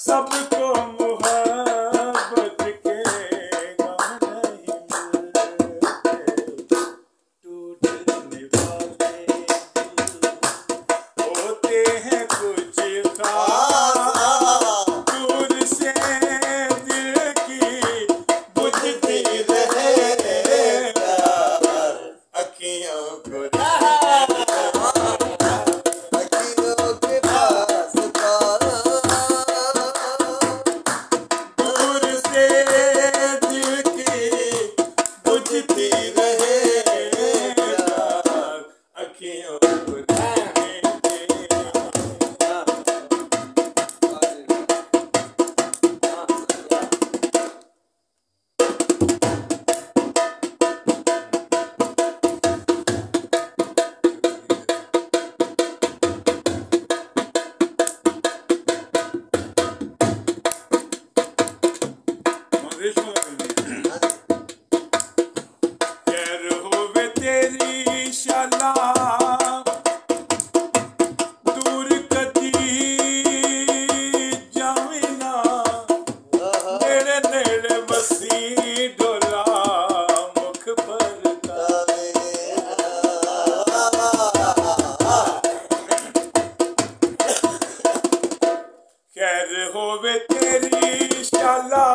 सबको मोहब्बत के गम नहीं मिलते, टूटने वाले दिल होते हैं कुछ खास, दूर से दिल की बुझती रहे अखियों को दूर कदी जाविना नेड़े नेड़े बसी डोला मुख पर खैर होवे तेरी शाला